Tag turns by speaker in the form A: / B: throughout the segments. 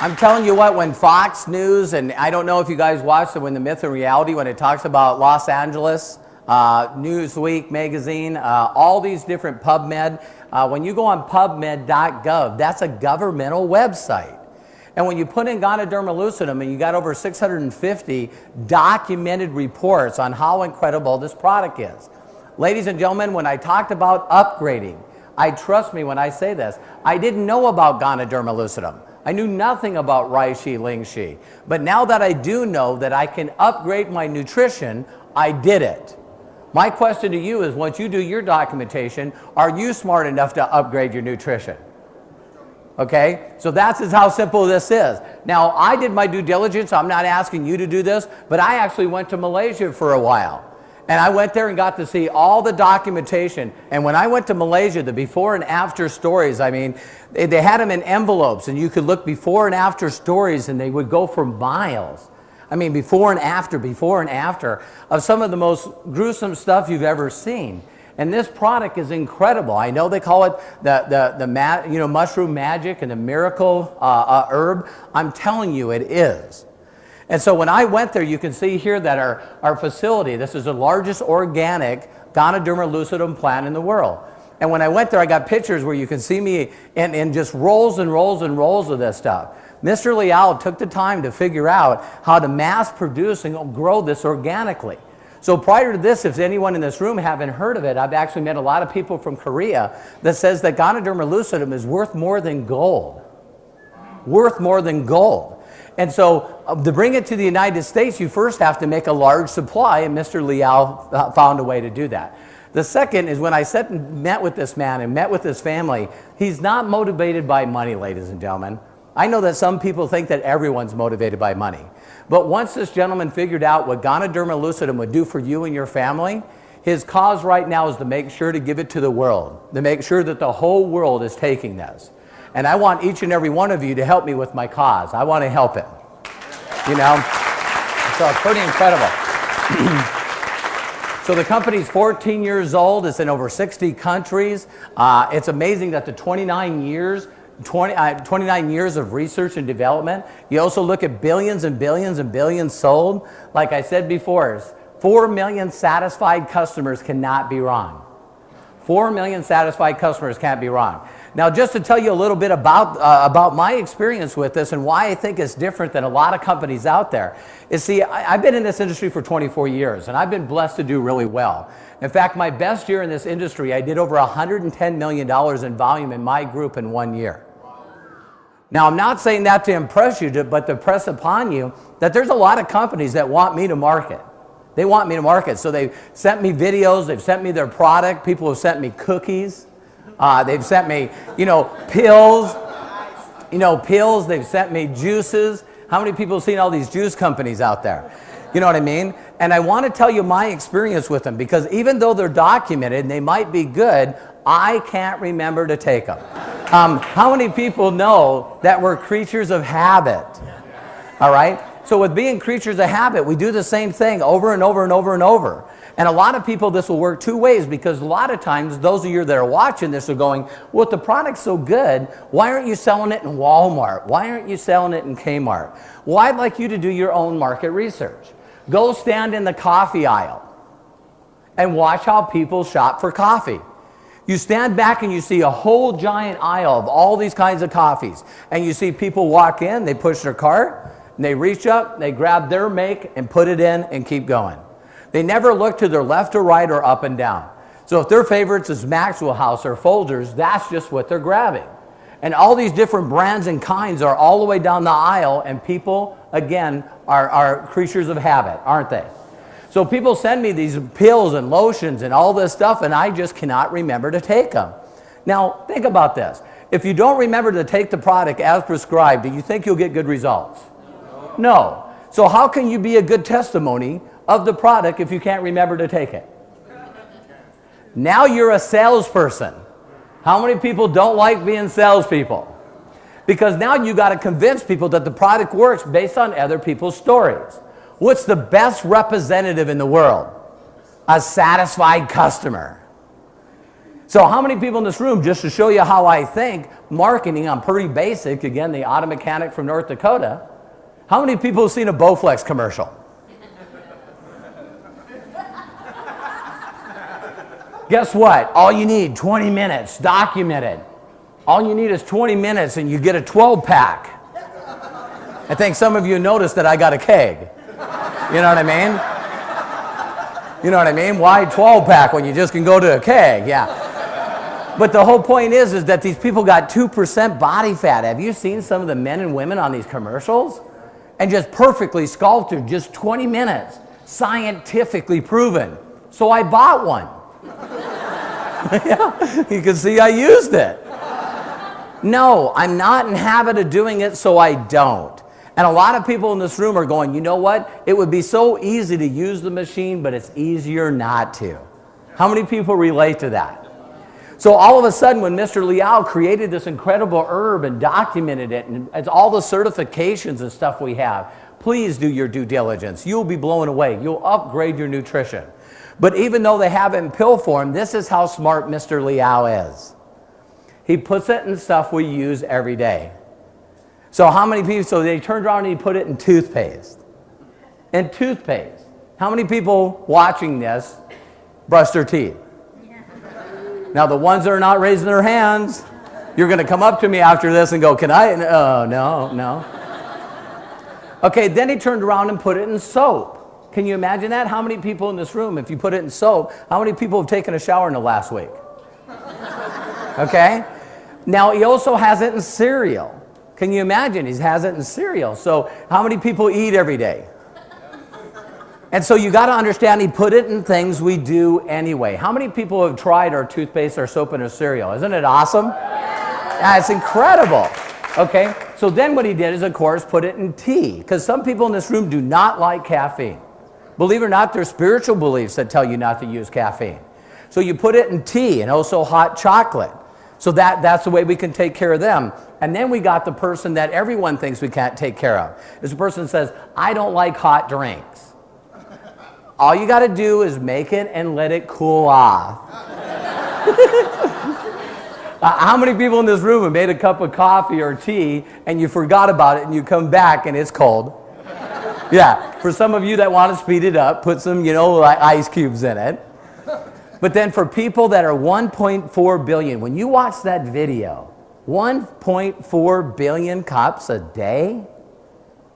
A: I'm telling you what, when Fox News, and I don't know if you guys watched it, when The Myth and Reality, when it talks about Los Angeles, Newsweek magazine, all these different PubMed, when you go on PubMed.gov, that's a governmental website. And when you put in Ganoderma lucidum, and you got over 650 documented reports on how incredible this product is. Ladies and gentlemen, when I talked about upgrading, trust me when I say this, I didn't know about Ganoderma lucidum. I knew nothing about reishi, lingshi. But now that I do know that I can upgrade my nutrition, I did it. My question to you is, once you do your documentation, are you smart enough to upgrade your nutrition? Okay, so that's just how simple this is. Now, I did my due diligence. I'm not asking you to do this, but I actually went to Malaysia for a while. And I went there and got to see all the documentation. And when I went to Malaysia, the before and after stories, I mean, they had them in envelopes, and you could look before and after stories, and they would go for miles. I mean, before and after of some of the most gruesome stuff you've ever seen. And this product is incredible. I know they call it the mushroom magic and the miracle herb. I'm telling you, it is. And so when I went there, you can see here that our facility, this is the largest organic Ganoderma lucidum plant in the world. And when I went there, I got pictures where you can see me in just rolls and rolls and rolls of this stuff. Mr. Liao took the time to figure out how to mass produce and grow this organically. So prior to this, if anyone in this room haven't heard of it, I've actually met a lot of people from Korea that says that Ganoderma lucidum is worth more than gold. Worth more than gold. And so to bring it to the United States, you first have to make a large supply, and Mr. Liao found a way to do that. The second is when I sat and met with this man and met with his family, he's not motivated by money, ladies and gentlemen. I know that some people think that everyone's motivated by money. But once this gentleman figured out what Ganoderma lucidum would do for you and your family, his cause right now is to make sure to give it to the world, to make sure that the whole world is taking this. And I want each and every one of you to help me with my cause. I want to help it. You know? So it's pretty incredible. So the company's 14 years old. It's in over 60 countries. It's amazing that the 29 years of research and development. You also look at billions and billions and billions sold. Like I said before, 4 million satisfied customers cannot be wrong. 4 million satisfied customers can't be wrong. Now, just to tell you a little bit about my experience with this and why I think it's different than a lot of companies out there, is see, I've been in this industry for 24 years, and I've been blessed to do really well. In fact, my best year in this industry, I did over $110 million in volume in my group in 1 year. Now, I'm not saying that to impress you, but to press upon you that there's a lot of companies that want me to market. They want me to market. So they've sent me videos, they've sent me their product, people have sent me cookies, they've sent me, pills, they've sent me juices. How many people have seen all these juice companies out there? You know what I mean? And I want to tell you my experience with them, because even though they're documented and they might be good, I can't remember to take them. How many people know that we're creatures of habit? All right? So with being creatures of habit, we do the same thing over and over and over and over. And a lot of people, this will work two ways, because a lot of times, those of you that are watching this are going, well, if the product's so good, why aren't you selling it in Walmart? Why aren't you selling it in Kmart? Well, I'd like you to do your own market research. Go stand in the coffee aisle and watch how people shop for coffee. You stand back and you see a whole giant aisle of all these kinds of coffees. And you see people walk in, they push their cart, and they reach up, they grab their make and put it in and keep going. They never look to their left or right or up and down. So if their favorites is Maxwell House or Folgers, that's just what they're grabbing. And all these different brands and kinds are all the way down the aisle, and people, again, are creatures of habit, aren't they? So people send me these pills and lotions and all this stuff, and I just cannot remember to take them. Now, think about this. If you don't remember to take the product as prescribed, do you think you'll get good results? No. So how can you be a good testimony of the product if you can't remember to take it? Now you're a salesperson. How many people don't like being salespeople? Because now you got to convince people that the product works based on other people's stories. What's the best representative in the world? A satisfied customer. So how many people in this room, just to show you how I think, marketing, I'm pretty basic, again, the auto mechanic from North Dakota, how many people have seen a Bowflex commercial? Guess what? All you need, 20 minutes, documented. All you need is 20 minutes and you get a 12-pack. I think some of you noticed that I got a keg. You know what I mean? You know what I mean? Why 12-pack when you just can go to a keg? Yeah. But the whole point is that these people got 2% body fat. Have you seen some of the men and women on these commercials? And just perfectly sculpted, just 20 minutes, scientifically proven. So I bought one. Yeah, you can see I used it. No, I'm not in habit of doing it, so I don't. And a lot of people in this room are going, you know what? It would be so easy to use the machine, but it's easier not to. How many people relate to that? So all of a sudden, when Mr. Liao created this incredible herb and documented it, and it's all the certifications and stuff we have, please do your due diligence. You'll be blown away. You'll upgrade your nutrition. But even though they have it in pill form, this is how smart Mr. Liao is. He puts it in stuff we use every day. So how many people, so they turned around and he put it in toothpaste. In toothpaste. How many people watching this brush their teeth? Now the ones that are not raising their hands, you're going to come up to me after this and go, can I? Oh, no. Okay, then he turned around and put it in soap. Can you imagine that? How many people in this room, if you put it in soap, how many people have taken a shower in the last week? Okay? Now, he also has it in cereal. Can you imagine? He has it in cereal. So, how many people eat every day? And so, you got to understand, he put it in things we do anyway. How many people have tried our toothpaste, our soap, and our cereal? Isn't it awesome? Yeah, it's incredible. Okay? So, then what he did is, of course, put it in tea. Because some people in this room do not like caffeine. Believe it or not, there's spiritual beliefs that tell you not to use caffeine. So you put it in tea and also hot chocolate. So that's the way we can take care of them. And then we got the person that everyone thinks we can't take care of. This person says, I don't like hot drinks. All you got to do is make it and let it cool off. How many people in this room have made a cup of coffee or tea and you forgot about it and you come back and it's cold? Yeah, for some of you that want to speed it up, put some, like ice cubes in it. But then for people that are 1.4 billion, when you watch that video, 1.4 billion cups a day?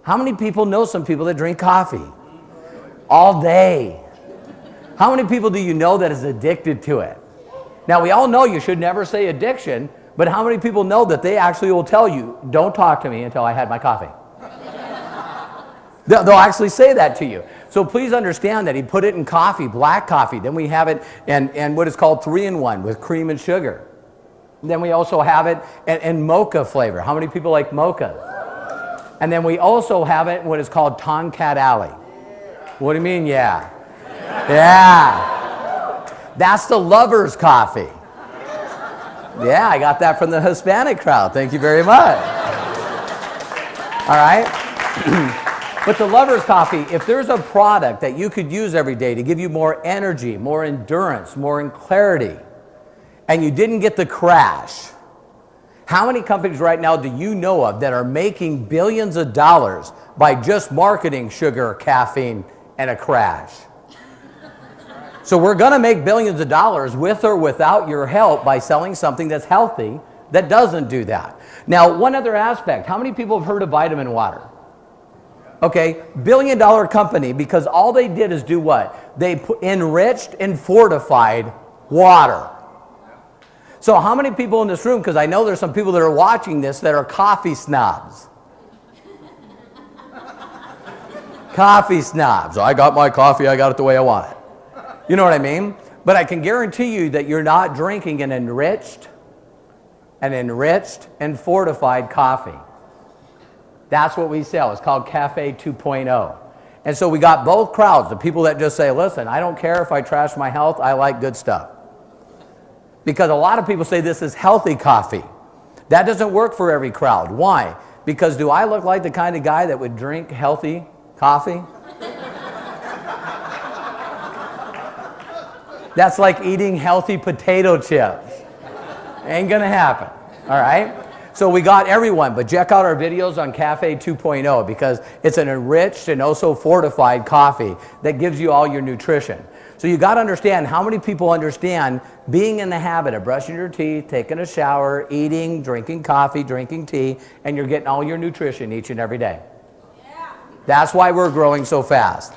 A: How many people know some people that drink coffee? All day. How many people do you know that is addicted to it? Now, we all know you should never say addiction, but how many people know that they actually will tell you, don't talk to me until I had my coffee? They'll actually say that to you. So please understand that he put it in coffee, black coffee. Then we have it in what is called 3-in-1 with cream and sugar. Then we also have it in mocha flavor. How many people like mocha? And then we also have it in what is called Tonkat Alley. What do you mean, yeah? Yeah. That's the lover's coffee. Yeah, I got that from the Hispanic crowd. Thank you very much. All right. But the lover's coffee, if there's a product that you could use every day to give you more energy, more endurance, more clarity, and you didn't get the crash, how many companies right now do you know of that are making billions of dollars by just marketing sugar, caffeine, and a crash? So we're going to make billions of dollars with or without your help by selling something that's healthy that doesn't do that. Now, one other aspect, how many people have heard of vitamin water? Okay, billion-dollar company, because all they did is do what? They enriched and fortified water. So how many people in this room, because I know there's some people that are watching this that are coffee snobs. Coffee snobs. I got my coffee, I got it the way I want it. You know what I mean? But I can guarantee you that you're not drinking an enriched and fortified coffee. That's what we sell. It's called Cafe 2.0. And so we got both crowds, the people that just say, listen, I don't care if I trash my health, I like good stuff. Because a lot of people say this is healthy coffee. That doesn't work for every crowd. Why? Because do I look like the kind of guy that would drink healthy coffee? That's like eating healthy potato chips. Ain't gonna happen, all right? So we got everyone, but check out our videos on Cafe 2.0 because it's an enriched and also fortified coffee that gives you all your nutrition. So you got to understand how many people understand being in the habit of brushing your teeth, taking a shower, eating, drinking coffee, drinking tea, and you're getting all your nutrition each and every day. Yeah. That's why we're growing so fast.